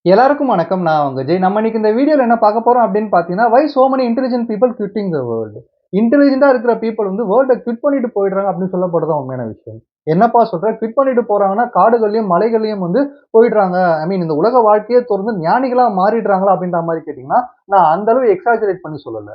எல்லாருக்கும் வணக்கம். நான் உங்க ஜெய். நம்ம இன்னைக்கு இந்த வீடியோல என்ன பார்க்க போறோம் அப்படின்னு பார்த்தீங்கன்னா, why so many intelligent people quitting the world. இன்டெலிஜென்ட்டா இருக்கிற பீப்பிள் வந்து வேர்ல்ட குவிட் பண்ணிட்டு போயிடுறாங்க அப்படின்னு சொல்லப்படுறது தான் உண்மையான விஷயம். என்னப்பா சொல்ற? குவிட் பண்ணிட்டு போறாங்கன்னா, காடுகள்லயும், மலைகள்லயும் வந்து போயிடுறாங்க. இந்த உலக வாழ்க்கையே துறந்து ஞானிகளா மாறிடுறாங்களா அப்படின்ற மாரி கேட்டீங்கன்னா, நான் அந்த அளவு எக்ஸாஜரேட் பண்ணி சொல்லல.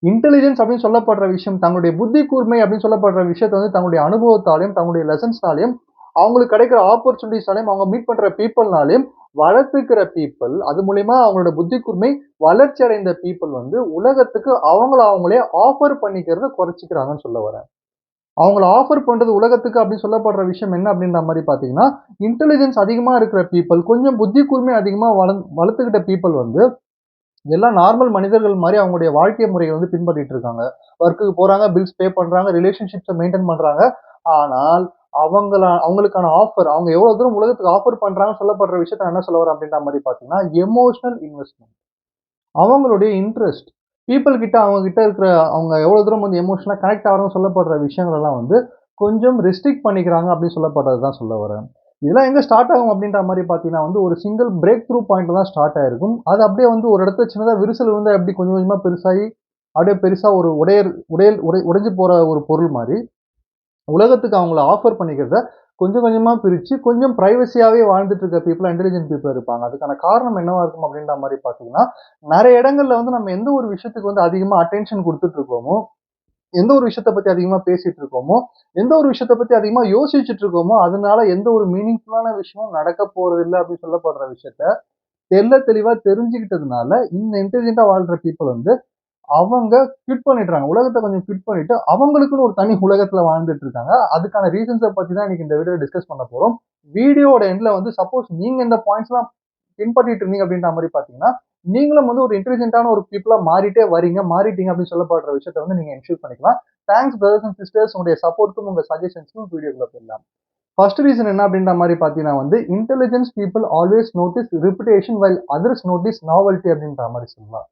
இன்டெலிஜென்ஸ் அப்படின்னு சொல்லப்படுற விஷயம், தங்களுடைய புத்தி கூர்மை அப்படின்னு சொல்லப்படுற விஷயத்த வந்து தங்களுடைய அனுபவத்தாலயும், தங்களுடைய லெசன்ஸ்னாலயும், அவங்களுக்கு கிடைக்கிற ஆப்பர்ச்சுனிட்டீஸ்னாலயும், அவங்க மீட் பண்ற பீப்பிள்னாலயும் வளர்த்துக்கிற பீப்பிள், அது மூலியமா அவங்களோட புத்தி கூர்மை வளர்ச்சி அடைந்த பீப்பிள் வந்து உலகத்துக்கு அவங்கள அவங்களே ஆஃபர் பண்ணிக்கிறத குறைச்சுக்கிறாங்கன்னு சொல்ல வரேன். அவங்கள ஆஃபர் பண்றது உலகத்துக்கு அப்படின்னு சொல்லப்படுற விஷயம் என்ன அப்படின்ற மாரி பார்த்தீங்கன்னா, இன்டெலிஜென்ஸ் அதிகமா இருக்கிற பீப்பிள், கொஞ்சம் புத்தி கூர்மை அதிகமா வளர்த்துக்கிட்ட பீப்பிள் வந்து எல்லாம் நார்மல் மனிதர்கள் மாரி அவங்களுடைய வாழ்க்கை முறைய வந்து பின்பற்றிட்டு இருக்காங்க. ஒர்க்குக்கு போறாங்க, பில்ஸ் பே பண்றாங்க, ரிலேஷன்ஷிப்ஸ மெயின்டெயின் பண்றாங்க. ஆனால் அவங்களுக்கான ஆஃபர் அவங்க எவ்வளவு தூரம் உலகத்துக்கு ஆஃபர் பண்றாங்கன்னு சொல்லப்படுற விஷயத்த நான் என்ன சொல்ல வரேன் அப்படின்ற மாரி பார்த்தீங்கன்னா, எமோஷனல் இன்வெஸ்ட்மென்ட். அவங்களுடைய இன்ட்ரெஸ்ட். பீப்பிள் கிட்ட அவங்க கிட்ட இருக்கிற அவங்க எவ்வளவு தூரம் வந்து எமோஷனலா கனெக்ட் ஆகுறோம்னு சொல்லப்படுற விஷயங்கள் எல்லாம் வந்து கொஞ்சம் ரெஸ்ட்ரிக்ட் பண்ணிக்கிறாங்க அப்படின்னு சொல்லப்படுறது தான் சொல்ல வரேன். இதெல்லாம் எங்க ஸ்டார்ட் ஆகும் அப்படின்ற மாரி பார்த்தீங்கன்னா வந்து ஒரு சிங்கிள் பிரேக் த்ரூ பாயிண்ட்ல தான் ஸ்டார்ட் ஆயிருக்கும். அது அப்படியே வந்து ஒரு இடத்துல சின்னதா விரிசல் விழுந்தா எப்படி கொஞ்சம் கொஞ்சமா பெருசாகி, அப்படியே பெருசா ஒரு உடைஞ்சு போற ஒரு பொருள் மாரி, உலகத்துக்கு அவங்கள ஆஃபர் பண்ணிக்கிறத கொஞ்சம் கொஞ்சமா பிரிச்சு, கொஞ்சம் பிரைவசியாவே வாழ்ந்துட்டு இருக்க பீப்பிளா இன்டெலிஜென்ட் பீப்பிள் இருப்பாங்க. அதுக்கான காரணம் என்னவா இருக்கும் அப்படின்ற மாரி பார்த்தீங்கன்னா, நெறைய இடங்கள்ல வந்து நம்ம எந்த ஒரு விஷயத்துக்கு வந்து அதிகமா அட்டென்ஷன் குடுத்துட்டு இருக்கோமோ, எந்த ஒரு விஷயத்த பத்தி அதிகமா பேசிட்டு இருக்கோமோ, எந்த ஒரு விஷயத்த பத்தி அதிகமா யோசிச்சுட்டு இருக்கோமோ, அதனால எந்த ஒரு மீனிங்ஃபுல்லான விஷயமும் நடக்க போறதில்ல அப்படின்னு சொல்லப்படுற விஷயத்த தெளிவா தெரிஞ்சுக்கிட்டதுனால, இந்த இன்டெலிஜென்ட்டா வாழ்ற பீப்பிள் வந்து அவங்க குவிட் பண்ணிடுறாங்க. உலகத்த கொஞ்சம் குவிட் பண்ணிட்டு, அவங்களுக்குன்னு ஒரு தனி உலகத்துல வாழ்ந்துட்டு இருக்காங்க. அதுக்கான ரீசன்ஸ பத்தி தான் இன்னைக்கு இந்த வீடியோல டிஸ்கஸ் பண்ண போறோம். வீடியோவோட எண்ட்ல வந்து சப்போஸ் நீங்க இந்த பாயிண்ட்ஸ்லாம் பின்பற்றிட்டு இருந்தீங்க அப்படின்ற மாரி பார்த்தீங்கன்னா, நீங்களும் வந்து ஒரு இன்டெலிஜென்ட்டான ஒரு பீப்பிளா மாறிட்டீங்க அப்படின்னு சொல்லப்படுற விஷயத்த வந்து நீங்க என்ஷூர் பண்ணிக்கலாம். தேங்க்ஸ் பிரதர்ஸ் அண்ட் சிஸ்டர்ஸ் உங்களுடைய சப்போர்ட்க்கும், உங்க சஜஷன்ஸ்க்கும் வீடியோக்குள்ள போயிடலாம். ஃபர்ஸ்ட் ரீசன் என்ன அப்படின்ற மாரி பார்த்தீங்கன்னா வந்து, intelligence people always notice repetition while others notice novelty அப்படின்ற மாரி சொல்லலாம்.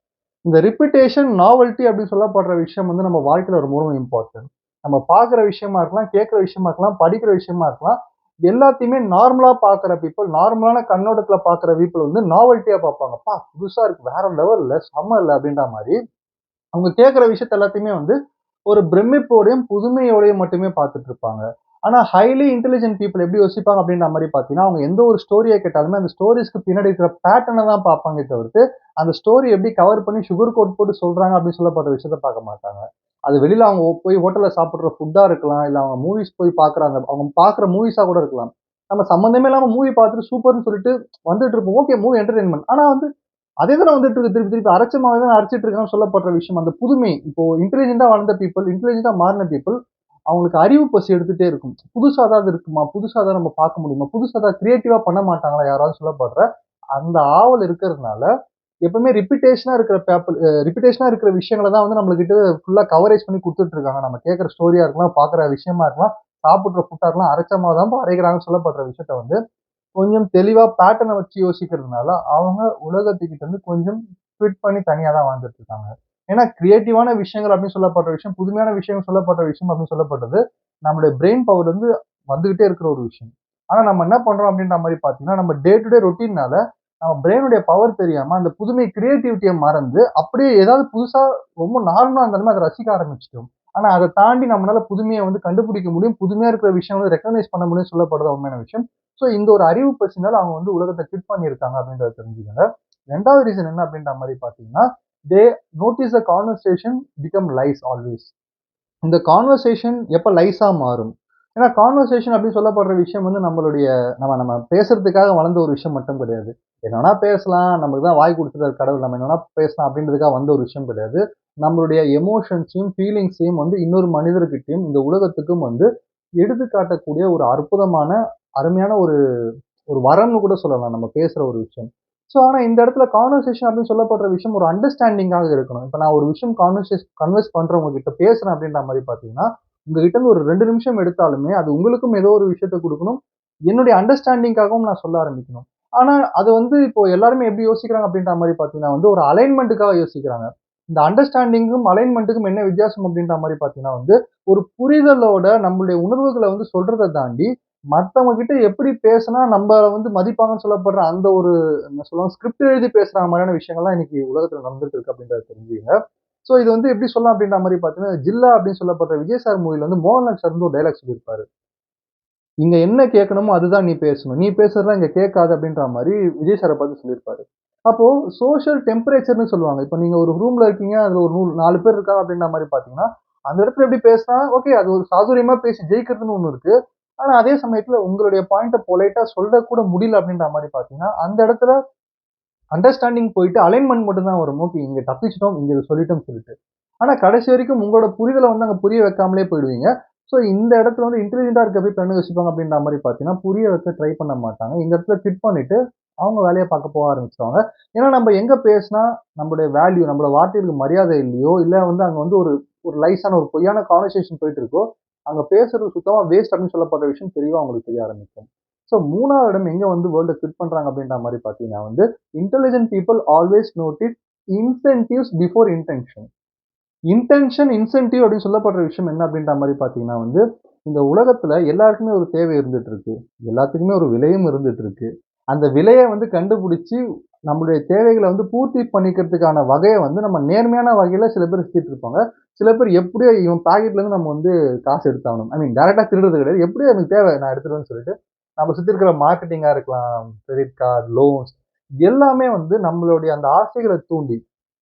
இந்த ரிப்பிட்டேஷன், நாவல்டி அப்படின்னு சொல்லப்படுற விஷயம் வந்து நம்ம வாழ்க்கையில ரொம்ப ரொம்ப இம்பார்ட்டன்ட். நம்ம பார்க்குற விஷயமா இருக்கலாம், கேட்கிற விஷயமா இருக்கலாம், படிக்கிற விஷயமா இருக்கலாம். எல்லாத்தையுமே நார்மலா பார்க்குற பீப்பிள், நார்மலான கண்ணோட்டத்துல பார்க்குற பீப்பிள் வந்து நாவல்டியா பார்ப்பாங்க. "அப்பா! புதுசா இருக்கு. வேற லெவல்ல, செம்ம இல்ல" அப்படின்ற மாரி. அவங்க கேட்கிற விஷயத்த எல்லாத்தையுமே வந்து ஒரு பிரமிப்போடையும், புதுமையோடையும் மட்டுமே பார்த்துட்டு இருப்பாங்க. ஆனா ஹைலி இன்டெலிஜென்ட் பீப்பிள் எப்படி யோசிப்பாங்க அப்படின்ற மாரி பார்த்தீங்கன்னா, அவங்க எந்த ஒரு ஸ்டோரிய கேட்டாலுமே அந்த ஸ்டோரீஸ்க்கு பின்னாடி இருக்கிற பேட்டர்ன தான் பார்ப்பாங்களே தவிர்த்து, அந்த ஸ்டோரி எப்படி கவர் பண்ணி சுகர் கோட் போட்டு சொல்றாங்க அப்படின்னு சொல்லப்படுற விஷயத்த பார்க்க மாட்டாங்க. அது வெளியில அவங்க போய் ஹோட்டல்ல சாப்பிடுற ஃபுட்டா இருக்கலாம், இல்ல அவங்க மூவிஸ் போய் பார்க்குற அவங்க பார்க்குற மூவிஸா கூட இருக்கலாம். நம்ம சம்மந்தமே இல்லாம மூவி பார்த்துட்டு சூப்பர்ன்னு சொல்லிட்டு வந்துட்டு இருப்போம். Okay movie entertainment. ஆனா வந்து அதே தானே வந்துட்டு இருக்கு. திருப்பி திருப்பி அரைச்ச மாவே தானே அரைச்சிட்டு இருக்கான்னு சொல்லப்படுற விஷயம். அந்த புதுமை. இப்போ இன்டெலிஜென்ட்டா வளர்ந்த பீப்பிள், இன்டெலிஜென்ட்டா மாறின பீப்பிள், அவங்களுக்கு அறிவு பசி எடுத்துட்டே இருக்கும். புதுசா ஏதாவது இருக்குமா? புதுசா ஏதாவது நம்ம பார்க்க முடியுமா? புதுசா ஏதாவது கிரியேட்டிவா பண்ண மாட்டாங்களா? யாராவது சொல்லப்படுற அந்த ஆவல் இருக்கிறதுனால, எப்பவுமே ரிப்பிட்டேஷனா இருக்கிற விஷயங்கள தான் வந்து நம்மளுகிட்ட ஃபுல்லா கவரேஜ் பண்ணி குடுத்துட்டு இருக்காங்க. நம்ம கேட்கிற ஸ்டோரியா இருக்கலாம், பார்க்குற விஷயமா இருக்கலாம், சாப்பிடுற ஃபுட்டா இருக்கலாம், அரைச்ச மாவு தான் அரைக்கிறாங்கன்னு சொல்லப்படுற விஷயத்த வந்து கொஞ்சம் தெளிவா பேட்டர்ன வச்சு யோசிக்கிறதுனால, அவங்க உலகத்துக்கிட்ட இருந்து கொஞ்சம் ஸ்பிட் பண்ணி தனியா தான் வாழ்ந்துட்டு இருக்காங்க. ஏன்னா, கிரியேட்டிவான விஷயங்கள் அப்படின்னு சொல்லப்படுற விஷயம், புதுமையான விஷயங்கள் சொல்லப்படுற விஷயம் அப்படின்னு சொல்லப்படுறது, நம்முடைய பிரெயின் பவர்ல இருந்து வந்துகிட்டே இருக்கிற ஒரு விஷயம். ஆனா நம்ம என்ன பண்றோம் அப்படின்ற மாரி பார்த்தீங்கன்னா, நம்ம டே டு டே ரொட்டீன்னால நம்ம பிரெயினுடைய பவர் தெரியாம, அந்த புதுமை கிரியேட்டிவிட்டிய மறந்து, அப்படியே ஏதாவது புதுசா ரொம்ப நார்மலா இருந்தாலுமே அத ரசிக்க ஆரம்பிச்சுட்டோம். ஆனா அத தாண்டி நம்மளால புதுமைய வந்து கண்டுபிடிக்க முடியும். புதுமையா இருக்கிற விஷயம் வந்து ரெகக்னைஸ் பண்ண முடியும்னு சொல்லப்படுறது உண்மையான விஷயம். ஸோ இந்த ஒரு அறிவு பசினால அவங்க வந்து உலகத்த கிட் பண்ணியிருக்காங்க அப்படின்றத தெரிஞ்சுக்கங்க. 2வது ரீசன் என்ன அப்படின்ற மாரி பார்த்தீங்கன்னா, they notice the conversation become lies always. இந்த கான்வர்சேஷன் எப்ப லைஸா மாறும்? ஏன்னா கான்வர்சேஷன் அப்படின்னு சொல்லப்படுற விஷயம் வந்து நம்மளுடைய நம்ம நம்ம பேசுறதுக்காக வளர்ந்த ஒரு விஷயம் மட்டும் கிடையாது. என்ன வேணா பேசலாம், நமக்கு தான் வாய் குடுத்துட்டாரு கடவுள். நம்ம என்ன வேணா பேசலாம் அப்படின்றதுக்காக வந்த ஒரு விஷயம் கிடையாது. நம்மளுடைய எமோஷன்ஸையும், ஃபீலிங்ஸையும் வந்து இன்னொரு மனிதர்கிட்டயும், இந்த உலகத்துக்கும் வந்து எடுத்துக்காட்டக்கூடிய ஒரு அற்புதமான, அருமையான ஒரு ஒரு வரம்னு கூட சொல்லலாம் நம்ம பேசுற ஒரு விஷயம். ஸோ ஆனா இந்த இடத்துல கான்வர்சேஷன் அப்படின்னு சொல்லப்படுற விஷயம் ஒரு அண்டர்ஸ்டாண்டிங்காக இருக்கணும். இப்ப நான் ஒரு விஷயம் கன்வர்ஸ் பண்றேன் உங்ககிட்ட பேசுறேன் அப்படின்ற மாரி பார்த்தீங்கன்னா, உங்ககிட்ட இருந்து ஒரு 2 நிமிஷம் எடுத்தாலுமே, அது உங்களுக்கும் ஏதோ ஒரு விஷயத்த குடுக்கணும். என்னுடைய அண்டர்ஸ்டாண்டிங்காகவும் நான் சொல்ல ஆரம்பிக்கணும். ஆனா அது வந்து இப்போ எல்லாருமே எப்படி யோசிக்கிறாங்க அப்படின்ற மாரி பார்த்தீங்கன்னா வந்து ஒரு அலைன்மென்ட்க்காக யோசிக்கிறாங்க. இந்த அண்டர்ஸ்டாண்டிங்கும், அலைன்மென்ட்க்கும் என்ன வித்தியாசம் அப்படின்ற மாரி பார்த்தீங்கன்னா வந்து, ஒரு புரிதலோட நம்மளுடைய உணர்வுகள வந்து சொல்றத தாண்டி, மத்தவங்க கிட்ட எப்படி பேசினா நம்ம வந்து மதிப்பாங்கன்னு சொல்லப்படுற அந்த ஒரு என்ன சொல்லுவாங்க ஸ்கிரிப்ட் எழுதி பேசுற மாதிரியான விஷயங்கள்லாம் இன்னைக்கு உலகத்துல நடந்துட்டு இருக்கு அப்படின்றத தெரிஞ்சுங்க. சோ இது வந்து எப்படி சொல்லலாம் அப்படின்ற மாதிரி பாத்தீங்கன்னா, ஜில்லா அப்படின்னு சொல்லப்படுற விஜய் சார் மூவில வந்து மோகன்லால் சார் வந்து ஒரு டைலாக் சொல்லியிருப்பாரு. இங்க என்ன கேட்கணுமோ அதுதான் நீ பேசணும். நீ பேசுறதெல்லாம் இங்க கேட்காது அப்படின்ற மாரி விஜய் சார பார்த்து சொல்லியிருப்பாரு. அப்போ சோசியல் டெம்பரேச்சர்ன்னு சொல்லுவாங்க. இப்ப நீங்க ஒரு ரூம்ல இருக்கீங்க. அதுல ஒரு 4 பேர் இருக்காங்க அப்படின்ற மாரி பார்த்தீங்கன்னா, அந்த இடத்துல எப்படி பேசினா, ஓகே அது ஒரு சாதுரியமா பேசி ஜெயிக்கிறதுன்னு ஒண்ணு இருக்கு. ஆனா அதே சமயத்துல உங்களுடைய பாயிண்ட்ட பொலைட்டா சொல்லக்கூட முடியல அப்படின்ற மாரி பார்த்தீங்கன்னா, அந்த இடத்துல அண்டர்ஸ்டாண்டிங் போயிட்டு அலைன்மென்ட் மட்டும் தான் வரும். ஓகே இங்க தப்பிச்சுட்டோம். இங்க இத சொல்லிட்டோம்னு சொல்லிட்டு. ஆனா கடைசி வரைக்கும் உங்களோட புரிதல வந்து அங்க புரிய வைக்காமலே போயிடுவீங்க. ஸோ இந்த இடத்துல வந்து இன்டெலிஜென்ட்டா இருக்க பீப்பிள் என்ன யோசிப்பாங்க அப்படின்ற மாரி பார்த்தீங்கன்னா, புரிய வைக்க ட்ரை பண்ண மாட்டாங்க. இந்த இடத்துல கிட் பண்ணிட்டு, அவங்க வேலைய பார்க்க போக ஆரம்பிச்சுருவாங்க. ஏன்னா நம்ம எங்க பேசினா நம்மளுடைய வேல்யூ, நம்மளோட வார்த்தைகளுக்கு மரியாதை இல்லையோ, இல்ல வந்து அங்க வந்து ஒரு ஒரு லைஸான ஒரு பொய்யான கான்வர்சேஷன் போயிட்டு இருக்கோ, அங்க பேசுறது சுத்தமா வேஸ்ட் அப்படின்னு சொல்லப்படுற விஷயம் தெளிவா அவங்களுக்கு தெரிய ஆரம்பிக்கும். ஸோ 3வது இடம் எங்க வந்து வேர்ல்ட குவிட் பண்றாங்க அப்படின்ற மாரி பார்த்தீங்கன்னா வந்து, intelligent people always notice incentives before intention. Intention, incentive அப்படின்னு சொல்லப்படுற விஷயம் என்ன அப்படின்ற மாரி பார்த்தீங்கன்னா வந்து, இந்த உலகத்துல எல்லாருக்குமே ஒரு தேவை இருந்துட்டு இருக்கு. எல்லாத்துக்குமே ஒரு விலையும் இருந்துட்டு இருக்கு. அந்த விலைய வந்து கண்டுபிடிச்சு, நம்மளுடைய தேவைகள வந்து பூர்த்தி பண்ணிக்கிறதுக்கான வகைய வந்து நம்ம நேர்மையான வகையில சில பேர் சுத்திட்டு இருப்பாங்க. சில பேர் எப்படியோ இவன் பாக்கெட்ல இருந்து நம்ம வந்து காசு எடுத்தாகணும். ஐ மீன் டைரக்ட்டா திருடுறது கிடையாது. எப்படியோ எனக்கு தேவை நான் எடுத்துருவேன்னு சொல்லிட்டு, நம்ம சுத்தி இருக்கிற மார்க்கெட்டிங்கா இருக்கலாம், கிரெடிட் கார்ட், லோன்ஸ் எல்லாமே வந்து நம்மளுடைய அந்த ஆசைகள தூண்டி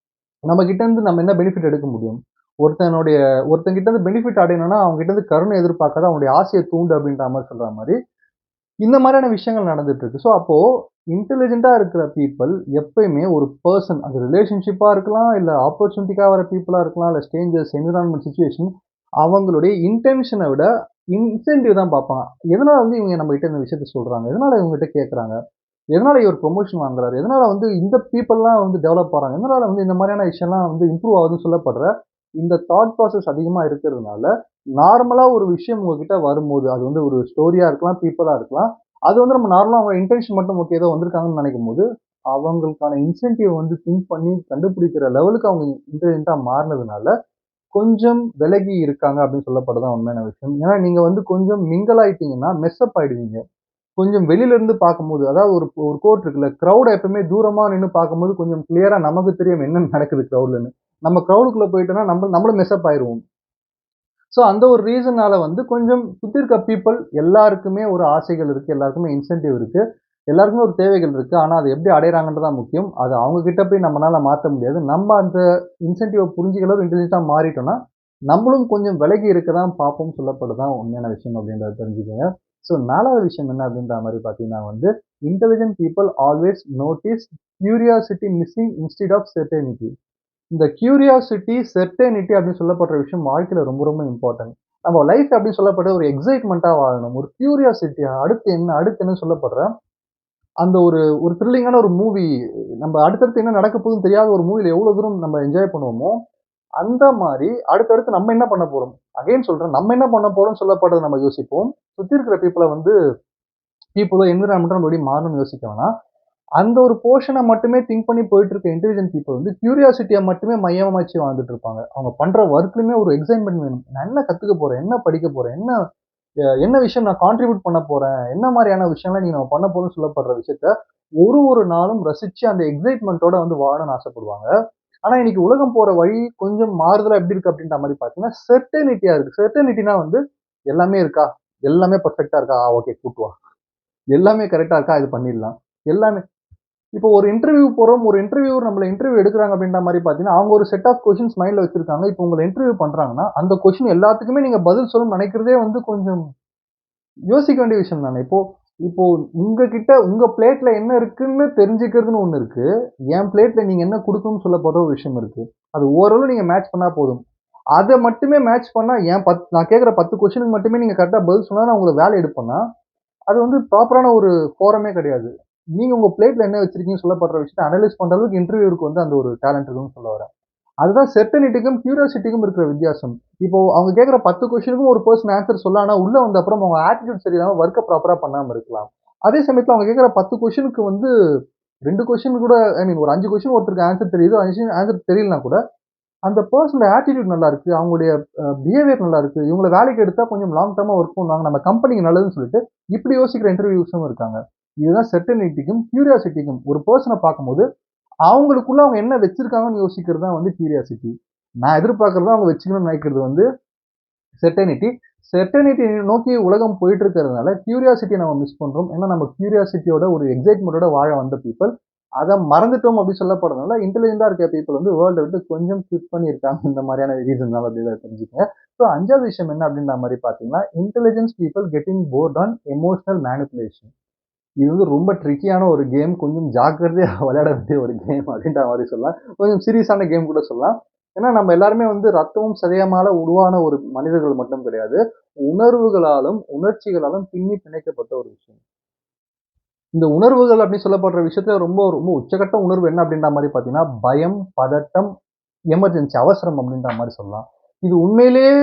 நம்ம கிட்ட இருந்து நம்ம என்ன பெனிஃபிட் எடுக்க முடியும்? ஒருத்தனுடைய ஒருத்தன் கிட்ட இருந்து பெனிஃபிட் அடையணும்னா, அவங்க கிட்ட இருந்து கருணை எதிர்பார்க்காத அவனுடைய ஆசைய தூண்டு அப்படின்ற மாரி சொல்ற மாரி, இந்த மாரியான விஷயங்கள் நடந்துட்டு இருக்கு. ஸோ அப்போ இன்டெலிஜென்ட்டா இருக்கிற பீப்பிள் எப்பயுமே ஒரு பெர்சன் அது ரிலேஷன்ஷிப்பா இருக்கலாம், இல்ல ஆப்பர்ச்சுனிட்டிக்கா வர பீப்பிளா இருக்கலாம், இல்ல ஸ்ட்ரேஞ்சர்ஸ், என்விரான்மென்ட் சிச்சுவேஷன் அவங்களுடைய இன்டென்ஷன விட இன்சென்டிவ் தான் பார்ப்பாங்க. எதனால வந்து இவங்க நம்மகிட்ட இந்த விஷயத்த சொல்றாங்க? எதனால இவங்ககிட்ட கேட்கறாங்க? எதனால இவர் ப்ரமோஷன் வாங்குறாரு? எதனால வந்து இந்த பீப்பிள்லாம் வந்து டெவலப் ஆறாங்க? எதனால வந்து இந்த மாரியான விஷயம்லாம் வந்து இம்ப்ரூவ் ஆகுதுன்னு சொல்லப்படுற இந்த தாட் ப்ராசஸ் அதிகமா இருக்கிறதுனால, நார்மலா ஒரு விஷயம் உங்ககிட்ட வரும்போது, அது வந்து ஒரு ஸ்டோரியா இருக்கலாம், பீப்பிளா இருக்கலாம். அது வந்து நம்ம நார்மலா அவங்க இன்டென்ஷன் மட்டும் ஓகே ஏதோ வந்திருக்காங்கன்னு நெனைக்கும்போது, அவங்களுக்கான இன்சென்டிவ் வந்து திங்க் பண்ணி கண்டுபிடிக்கிற லெவலுக்கு அவங்க இன்டெலிஜென்ட்டா மாறுனதுனால, கொஞ்சம் விலகி இருக்காங்க அப்படின்னு சொல்லப்படுறது தான் உண்மையான விஷயம். ஏன்னா நீங்க வந்து கொஞ்சம் மிங்கிள் ஆயிட்டீங்கன்னா, மெஸ் அப் ஆயிடுவீங்க. கொஞ்சம் வெளியில இருந்து பார்க்கும்போது, அதாவது ஒரு ஒரு கோட் இருக்குல்ல, கிரவுட எப்பவுமே தூரமா நின்னு பார்க்கும்போது கொஞ்சம் கிளியரா நமக்கு தெரியும் என்ன நடக்குது கிரவுட்லன்னு. நம்ம கிரவுடுக்குள்ள போயிட்டோம்னா நம்மளும் மெஸ் அப் ஆயிருவோம். ஸோ அந்த ஒரு ரீசனால வந்து கொஞ்சம் சுத்தி இருக்க பீப்பிள் எல்லாருக்குமே ஒரு ஆசைகள் இருக்கு. எல்லாருக்குமே இன்சென்டிவ் இருக்கு. எல்லாருக்குமே ஒரு தேவைகள் இருக்கு. ஆனா அத எப்படி அடையறாங்கன்றது தான் முக்கியம். அது அவங்க கிட்ட போய் நம்மனால மாத்த முடியாது. நம்ம அந்த இன்சென்டிவ புரிஞ்சுக்கிற அளவு இன்டெலிஜென்ட்டா மாறிட்டோம்னா, நம்மளும் கொஞ்சம் விலகி இருக்க தான் பார்ப்போம்னு சொல்லப்படுது தான் உண்மையான விஷயம் அப்படின்றத தெரிஞ்சுக்கங்க. ஸோ 4வது விஷயம் என்ன அப்படின்ற மாரி பார்த்தீங்கன்னா வந்து, intelligent people always notice curiosity missing instead of certainty. இந்த கியூரியாசிட்டி, செர்டைனிட்டி அப்படின்னு சொல்லப்படுற விஷயம் வாழ்க்கையில ரொம்ப ரொம்ப இம்பார்ட்டன்ட். நம்ம லைஃப் அப்படின்னு சொல்லப்படுற ஒரு எக்ஸைட்மென்ட்டா வாழணும். ஒரு கியூரியாசிட்டியா அடுத்து என்ன? அடுத்து என்னன்னு சொல்லப்படுற அந்த ஒரு ஒரு த்ரில்லிங்கான ஒரு மூவி நம்ம அடுத்தடுத்து என்ன நடக்க போகுதுன்னு தெரியாத ஒரு மூவில எவ்வளவு தூரம் நம்ம என்ஜாய் பண்ணுவோமோ, அந்த மாரி அடுத்தடுத்து நம்ம என்ன பண்ண போறோம்? அகைன் சொல்றேன். நம்ம என்ன பண்ண போறோம்ன்னு சொல்லப்படுறத நம்ம யோசிப்போம். சுத்தி இருக்கிற பீப்பிளோ என்விரான்மென்ட்டோ நம்ம எப்படி மாறணும்னு யோசிக்க வேணாம். அந்த ஒரு போர்ஷன மட்டுமே திங்க் பண்ணி போயிட்டு இருக்க இன்டெலிஜென்ட் பீப்பிள் வந்து கியூரியாசிட்டிய மட்டுமே மையமா வச்சு வாழ்ந்துட்டு இருப்பாங்க. அவங்க பண்ற வொர்க்லயுமே ஒரு எக்ஸைட்மென்ட் வேணும். நான் என்ன கத்துக்க போறேன்? என்ன படிக்க போறேன்? என்ன விஷயம் நான் கான்ட்ரிபியூட் பண்ண போறேன்? என்ன மாரியான விஷயம்லாம் இன்னைக்கு நம்ம பண்ண போறோம்ன்னு சொல்லப்படுற விஷயத்த, ஒரு நாளும் ரசிச்சு அந்த எக்ஸைட்மென்ட்டோட வந்து வாழணும்னு ஆசைப்படுவாங்க. ஆனா இன்னைக்கு உலகம் போற வழி கொஞ்சம் மாறுதலா எப்படி இருக்கு அப்படின்ற மாரி பார்த்தீங்கன்னா, செர்டைனிட்டியா இருக்கு. செர்டைனிட்டினா வந்து எல்லாமே இருக்கா? எல்லாமே பெர்ஃபெக்ட்டா இருக்கா? ஓகே கூட்டு வா. எல்லாமே கரெக்ட்டா இருக்கா? இது பண்ணிடலாம். எல்லாமே இப்போ ஒரு இன்டர்வியூ போறோம். ஒரு இன்டர்வியூவர் நம்மள இன்டர்வியூ எடுக்குறாங்க அப்படின்ற மாரி பார்த்தீங்கன்னா, அவங்க ஒரு செட் ஆஃப் கொஸ்டின்ஸ் மைண்ட்ல வச்சிருக்காங்க. இப்போ உங்கள இன்டர்வியூ பண்றாங்கன்னா, அந்த கொஸ்டின் எல்லாத்துக்குமே நீங்க பதில் சொல்லணும்னு நெனைக்கிறதே வந்து கொஞ்சம் யோசிக்க வேண்டிய விஷயம் தானே. இப்போ இப்போ உங்ககிட்ட உங்க பிளேட்ல என்ன இருக்குன்னு தெரிஞ்சுக்கிறதுன்னு ஒண்ணு இருக்கு. என் பிளேட்ல நீங்க என்ன குடுக்கணும்னு சொல்லப்படுற ஒரு விஷயம் இருக்கு. அது ஓரளவு நீங்க மேட்ச் பண்ணா போதும். அத மட்டுமே மேட்ச் பண்ணா நான் கேட்கிற 10 கொஸ்டினுக்கு மட்டுமே நீங்க கரெக்ட்டா பதில் சொன்னா நான் உங்கள வேலை எடுப்பேன்னா, அது வந்து ப்ராப்பரான ஒரு ஃபோரமே கிடையாது. நீங்க உங்க பிளேட்ல என்ன வச்சிருக்கீங்கன்னு சொல்லப்படுற விஷயத்த அனலைஸ் பண்ற அளவுக்கு இன்டர்வியூவருக்கு வந்து அந்த ஒரு டேலண்ட் இருக்குன்னு சொல்ல வரேன். அதுதான் செர்டனிட்டிக்கும், கியூரியாசிட்டிக்கும் இருக்கிற வித்தியாசம். இப்போ அவங்க கேட்கிற 10 கொஸ்டினுக்கும் ஒரு பெர்சன் ஆன்சர் சொல்லலாம். ஆனா உள்ள வந்த அப்புறம் அவங்க ஆட்டிட்யூட் சரியில்லாம வொர்க்க ப்ராப்பரா பண்ணாம இருக்கலாம். அதே சமயத்துல அவங்க கேட்கிற 10 கொஸ்டினுக்கு வந்து 2 கொஸ்டின் கூட ஐ மீன் ஒரு 5 கொஸ்டின் ஒருத்தருக்கு ஆன்சர் தெரியுது. 5 ஆன்சர் தெரியலனா கூட அந்த பர்சனோட ஆட்டிடியூட் நல்லா இருக்கு, அவங்களுடைய பிஹேவியர் நல்லா இருக்கு, இவங்கள வேலைக்கு எடுத்தா கொஞ்சம் லாங் டர்மா ஒர்க் பண்ணுவாங்க, நம்ம கம்பெனிக்கு நல்லதுன்னு சொல்லிட்டு இப்படி யோசிக்கிற இன்டர்வியூஸும் இருக்காங்க. இதுதான் செர்டனிட்டிக்கும், கியூரியாசிட்டிக்கும். ஒரு பெர்சன பார்க்கும்போது, அவங்களுக்குள்ள அவங்க என்ன வச்சிருக்காங்கன்னு யோசிக்கிறது தான் வந்து கியூரியாசிட்டி. நான் எதிர்பார்க்கிறது அவங்க வச்சுக்கணும்னு நினைக்கிறது வந்து செர்டனிட்டி. செர்டனிட்டி நோக்கி உலகம் போயிட்டு இருக்கிறதுனால, கியூரியாசிட்டிய நம்ம மிஸ் பண்றோம். ஏன்னா நம்ம கியூரியாசிட்டியோட ஒரு எக்ஸைட்மென்ட்டோட வாழ வந்த பீப்பிள். அத மறந்துட்டோம் அப்படி சொல்லப்படுறதுனால, இன்டெலிஜென்ட்டா இருக்க பீப்பிள் வந்து வேர்ல்ட விட்டு கொஞ்சம் குவிட் பண்ணியிருக்காங்க. இந்த மாரியான ரீசன்னால அப்படின்றத தெரிஞ்சுக்கங்க. ஸோ 5வது விஷயம் என்ன அப்படின்ற மாரி பார்த்தீங்கன்னா, intelligence people getting bored on emotional manipulation. இது வந்து ரொம்ப ட்ரிக்கியான ஒரு கேம். கொஞ்சம் ஜாக்கிரதையா விளையாட வேண்டிய ஒரு கேம் அப்படின்ற மாரி சொல்லலாம். கொஞ்சம் சீரியஸான கேம் கூட சொல்லலாம். ஏன்னா நம்ம எல்லாருமே வந்து ரத்தமும் சதயமால உருவான ஒரு மனிதர்கள் மட்டும் கிடையாது. உணர்வுகளாலும், உணர்ச்சிகளாலும் பின்னி பிணைக்கப்பட்ட ஒரு விஷயம். இந்த உணர்வுகள் அப்படின்னு சொல்லப்படுற விஷயத்துல ரொம்ப ரொம்ப உச்சகட்ட உணர்வு என்ன அப்படின்ற மாரி பார்த்தீங்கன்னா, பயம், பதட்டம், எமர்ஜென்சி அவசரம் அப்படின்ற மாரி சொல்லலாம். இது உண்மையிலேயே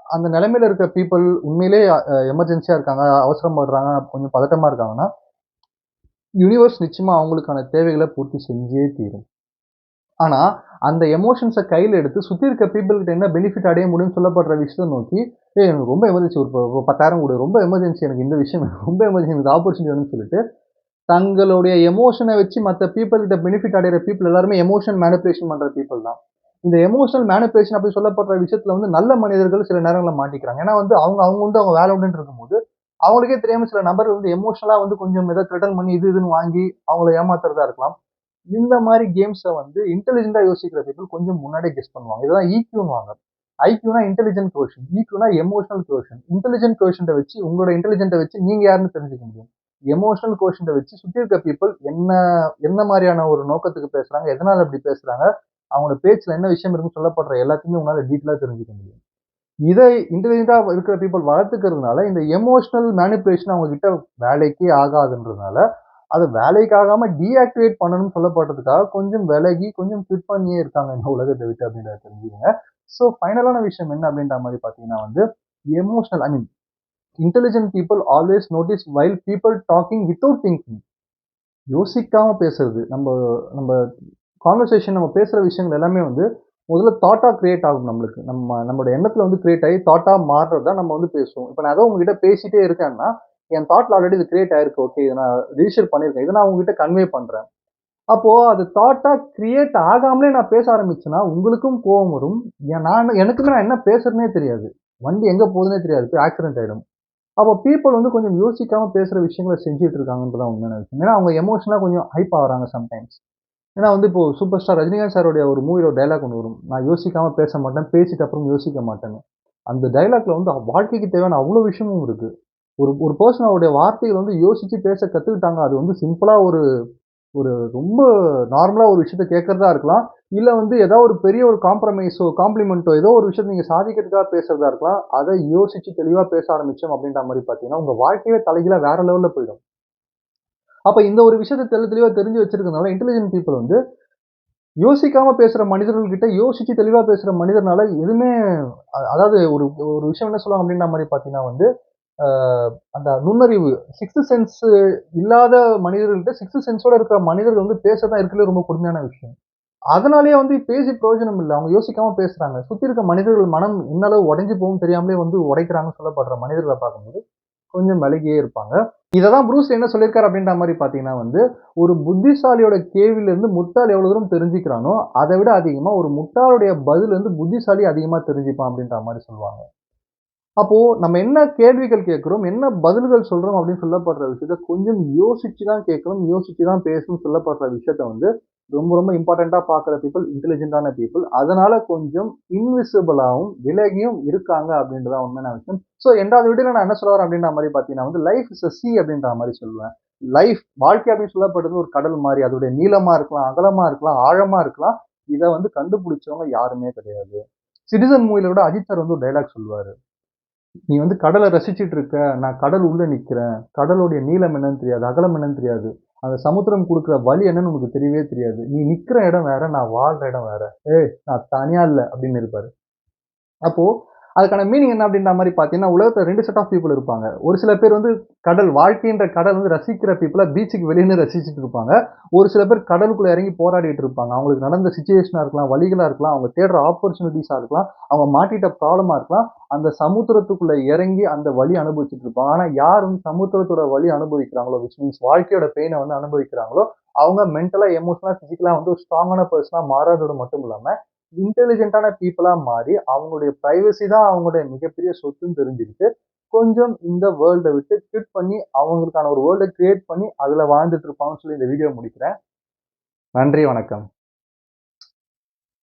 அந்த நிலைமையில இருக்க பீப்பிள் உண்மையிலேயே எமர்ஜென்சியா இருக்காங்க, அவசரப்படுறாங்க, கொஞ்சம் பதட்டமா இருக்காங்கன்னா, யுனிவர்ஸ் நிச்சயமா அவங்களுக்கான தேவைகள பூர்த்தி செஞ்சே தீரும். ஆனா, அந்த எமோஷன்ஸ கையில எடுத்து சுத்தி இருக்க பீப்பிள் கிட்ட என்ன பெனிஃபிட் அடைய முடியும்னு சொல்லப்படுற விஷயத்த நோக்கி, "ஏய் எனக்கு ரொம்ப எமர்ஜென்சி ஒரு 10,000 குடு. ரொம்ப எமர்ஜென்சி எனக்கு இந்த விஷயம் வேணும். ரொம்ப எமர்ஜென்சி எனக்கு ஆப்பர்ச்சுனிட்டி வேணும்னு" சொல்லிட்டு, தங்களுடைய எமோஷன வச்சு மத்த பீப்பிள் கிட்ட பெனிஃபிட் அடையிற பீப்பிள் எல்லாருமே எமோஷன் மேனிபுலேஷன் பண்ற பீப்பிள் தான். இந்த எமோஷனல் மேனிபுலேஷன் அப்படி சொல்லப்படுற விஷயத்துல வந்து நல்ல மனிதர்கள் சில நேரங்கள்ல மாட்டிக்கிறாங்க. ஏன்னா வந்து அவங்க அவங்க உண்டு அவங்க வேலை உண்டுன்னு இருக்கும்போது, அவங்களுக்கே தெரியாம சில நபர்கள் வந்து எமோஷனலா வந்து கொஞ்சம் ஏதோ த்ரெட்டன் பண்ணி இது இதுன்னு வாங்கி அவங்கள ஏமாத்துறதா இருக்கலாம். இந்த மாரி கேம்ஸ வந்து இன்டெலிஜென்ட்டா யோசிக்கிற பீப்பிள் கொஞ்சம் முன்னாடியே கெஸ் பண்ணுவாங்க. இததான் ஈக்யூன்னுவாங்க. ஐக்யூனா இன்டெலிஜென்ட் கோஷன். ஈக்யூனா எமோஷனல் கோஷன். இன்டெலிஜென்ட் கோஷன்ட்ட வச்சு உங்களோட இன்டெலிஜென்ட்ட வச்சு நீங்க யாருன்னு தெரிஞ்சுக்க முடியும். எமோஷனல் கோஷன்ட்ட வச்சு சுத்தி இருக்க பீப்பிள் என்ன என்ன மாரியான ஒரு நோக்கத்துக்கு பேசுறாங்க? எதனால அப்படி பேசுறாங்க? அவங்களோட பேச்சுல என்ன விஷயம் இருக்குன்னு சொல்லப்படுற எல்லாத்தையுமே உங்களால டீட்டெயிலா தெரிஞ்சுக்க முடியும். இதை இன்டெலிஜென்ட்டா இருக்கிற பீப்பிள் வளர்த்துக்கிறதுனால, இந்த எமோஷனல் மேனிபுலேஷன் அவங்க கிட்ட வேலைக்கே ஆகாதுன்றதுனால, அத வேலைக்கு ஆகாம டீஆக்டிவேட் பண்ணணும்னு சொல்லப்பட்டதுக்காக கொஞ்சம் விலகி, கொஞ்சம் குவிட் பண்ணியே இருக்காங்க இந்த உலகத்த விட்டு அப்படின்றத தெரிஞ்சுக்கங்க. ஸோ ஃபைனலான விஷயம் என்ன அப்படின்ற மாரி பார்த்தீங்கன்னா வந்து, emotional I mean intelligent people always notice while people talking without thinking. யோசிக்காம பேசுறது. நம்ப நம்ப கான்வர்சேஷன் நம்ம பேசுற விஷயங்கள் எல்லாமே வந்து முதல்ல தாட்டா கிரியேட் ஆகும் நம்மளுக்கு. நம்மளோட எண்ணத்துல வந்து கிரியேட் ஆகி தாட்டா மாறுறது தான் நம்ம வந்து பேசுவோம். இப்ப நான் ஏதோ உங்ககிட்ட பேசிட்டே இருக்கேன்னா, என் தாட்ல ஆல்ரெடி இது கிரியேட் ஆயிருக்கு. ஓகே. இத நான் ரிஜிஸ்டர் பண்ணியிருக்கேன். இத நான் உங்ககிட்ட கன்வே பண்றேன். அப்போ அது தாட்டா கிரியேட் ஆகாமலே நான் பேச ஆரம்பிச்சேன்னா, உங்களுக்கும் கோவம் வரும். எனக்குமே நான் என்ன பேசுறேன்னே தெரியாது. வண்டி எங்க போகுதுன்னே தெரியாது. போய் ஆக்சிடென்ட் ஆயிடும். அப்போ பீப்பிள் வந்து கொஞ்சம் யோசிக்காம பேசுற விஷயங்கள செஞ்சுட்டு இருக்காங்கன்றது தான் உண்மையான விஷயம். ஏன்னா அவங்க எமோஷனலா கொஞ்சம் ஹைப் ஆகுறாங்க சம்டைம்ஸ். ஏன்னா வந்து இப்போ சூப்பர் ஸ்டார் ரஜினிகாந்த் சாருடைய ஒரு மூவில ஒரு டயலாக் ஒண்ணு வரும். நான் யோசிக்காம பேச மாட்டேன். பேசிட்ட அப்புறம் யோசிக்க மாட்டேன்னு. அந்த டயலாக்ல வந்து வாழ்க்கைக்கு தேவையான அவ்ளோ விஷயமும் இருக்கு. ஒரு ஒரு பெர்சன் அவருடைய வார்த்தைகள வந்து யோசிச்சு பேச கத்துக்கிட்டாங்க. அது வந்து சிம்பிளா ஒரு ஒரு ரொம்ப நார்மலா ஒரு விஷயத்த கேட்கிறதா இருக்கலாம். இல்ல வந்து ஏதாவது ஒரு பெரிய ஒரு காம்ப்ரமைஸோ, காம்ப்ளிமென்ட்டோ ஏதோ ஒரு விஷயத்த நீங்க சாதிக்கிறதுக்காக பேசுறதா இருக்கலாம். அத யோசிச்சு தெளிவா பேச ஆரம்பிச்சோம் அப்படின்ற மாரி பார்த்தீங்கன்னா, உங்க வாழ்க்கையே தலைகீழா வேற லெவல்ல போயிடும். அப்ப இந்த ஒரு விஷயத்த தெளிவா தெரிஞ்சு வச்சிருக்கிறதுனால இன்டெலிஜென்ட் பீப்பிள் வந்து யோசிக்காம பேசுற மனிதர்கள் கிட்ட யோசிச்சு தெளிவா பேசுற மனிதர்னால எதுவுமே அதாவது ஒரு ஒரு விஷயம் என்ன சொல்லுவாங்க அப்படின்ற மாரி பார்த்தீங்கன்னா வந்து, அ அந்த நுண்ணறிவு, சிக்ஸ்த் சென்ஸ் இல்லாத மனிதர்கள்ட்ட சிக்ஸ்த் சென்ஸோட இருக்கிற மனிதர்கள் வந்து பேச தான் இருக்கிறதுலே ரொம்ப கொடுமையான விஷயம். அதனாலேயே வந்து பேசி பிரயோஜனம் இல்ல. அவங்க யோசிக்காம பேசுறாங்க. சுத்தி இருக்க மனிதர்கள் மனம் என்ன அளவு உடைஞ்சு போகும்னு தெரியாமலே வந்து உடைக்கிறாங்கன்னு சொல்லப்படுற மனிதர்கள பார்க்கும்போது கொஞ்சம் விலகியே இருப்பாங்க. இததான் ப்ரூஸ் என்ன சொல்லியிருக்காரு அப்படின்ற மாரி பார்த்தீங்கன்னா வந்து, ஒரு புத்திசாலியோட கேள்வியிலிருந்து முட்டாள் எவ்வளவு தூரம் தெரிஞ்சுக்கிறானோ, அத விட அதிகமா ஒரு முட்டாளுடைய பதிலிருந்து புத்திசாலி அதிகமா தெரிஞ்சுப்பான் அப்படின்ற மாரி சொல்லுவாங்க. அப்போ நம்ம என்ன கேள்விகள் கேட்கிறோம், என்ன பதில்கள் சொல்றோம் அப்படின்னு சொல்லப்படுற விஷயத்த கொஞ்சம் யோசிச்சு தான் கேட்கணும், யோசிச்சு தான் பேசணும்னு சொல்லப்படுற விஷயத்த வந்து ரொம்ப ரொம்ப இம்பார்ட்டன்ட்டா பார்க்குற பீப்பிள் இன்டெலிஜென்ட்டான பீப்பிள். அதனால கொஞ்சம் இன்விசிபிளாவும், விலகியும் இருக்காங்க அப்படின்றது தான் உண்மையான விஷயம். ஸோ 2வது வீடியோல நான் என்ன சொல்ல வரேன் அப்படின்ற மாரி பார்த்தீங்கன்னா வந்து, லைஃப் இஸ் எ சீ அப்படின்ற மாரி சொல்லுவேன். வாழ்க்கை அப்படின்னு சொல்லப்படுறது ஒரு கடல் மாரி. அதோடைய நீளமா இருக்கலாம், அகலமா இருக்கலாம், ஆழமா இருக்கலாம். இத வந்து கண்டுபிடிச்சவங்க யாருமே கிடையாது. சிட்டிசன் மூவில கூட அஜித் சார் வந்து ஒரு டயலாக் சொல்லுவாரு. நீ வந்து கடல ரசிச்சுட்டு இருக்க. நான் கடல் உள்ள நிக்கிறேன். கடலுடைய நீளம் என்னன்னு தெரியாது. அகலம் என்னன்னு தெரியாது. அந்த சமுத்திரம் குடுக்குற வலி என்னன்னு உனக்கு தெரியவே தெரியாது. நீ நிக்கிற இடம் வேற, நான் வாழ்ற இடம் வேற. ஏய் நான் தனியா இல்ல அப்படின்னு இருப்பாரு. அப்போ அதுக்கான மீனிங் என்ன அப்படின்ற மாதிரி பார்த்தீங்கன்னா, உலகத்துல 2 செட் ஆஃப் பீப்பிள் இருப்பாங்க. ஒரு சில பேர் வந்து கடல், வாழ்க்கைன்ற கடல் வந்து ரசிக்கிற பீப்பிளா பீச்சுக்கு வெளிய நின்னு ரசிச்சுட்டு இருப்பாங்க. ஒரு சில பேர் கடலுக்குள்ள இறங்கி போராடிட்டு இருப்பாங்க. அவங்களுக்கு நடந்த சிச்சுவேஷனா இருக்கலாம், வலிகளா இருக்கலாம், அவங்க தேடுற ஆப்பர்ச்சுனிட்டீஸா இருக்கலாம், அவங்க மாட்டிட்ட ப்ராப்ளமா இருக்கலாம். அந்த சமுத்திரத்துக்குள்ள இறங்கி அந்த வலி அனுபவிச்சுட்டு இருப்பாங்க. ஆனா யார் வந்து சமுத்திரத்தோட வலி அனுபவிக்கிறாங்களோ, விச் மீன்ஸ் வாழ்க்கையோட பெயின வந்து அனுபவிக்கிறாங்களோ, அவங்க மென்டலா, எமோஷனலா, பிசிக்கலா வந்து ஒரு ஸ்ட்ராங்கான பெர்சனா மாறாதது மட்டும் இல்லாம, இன்டெலிஜென்ட்டான பீப்பிளா மாறி, அவங்களுடைய பிரைவசி தான் அவங்களுடைய மிகப்பெரிய சொத்துன்னு தெரிஞ்சுக்கிட்டு, கொஞ்சம் இந்த வேர்ல்ட விட்டு குவிட் பண்ணி, அவங்களுக்கான ஒரு வேர்ல்ட கிரியேட் பண்ணி, அதுல வாழ்ந்துட்டு இருப்பாங்கன்னு சொல்லி இந்த வீடியோ முடிக்கிறேன். நன்றி, வணக்கம்.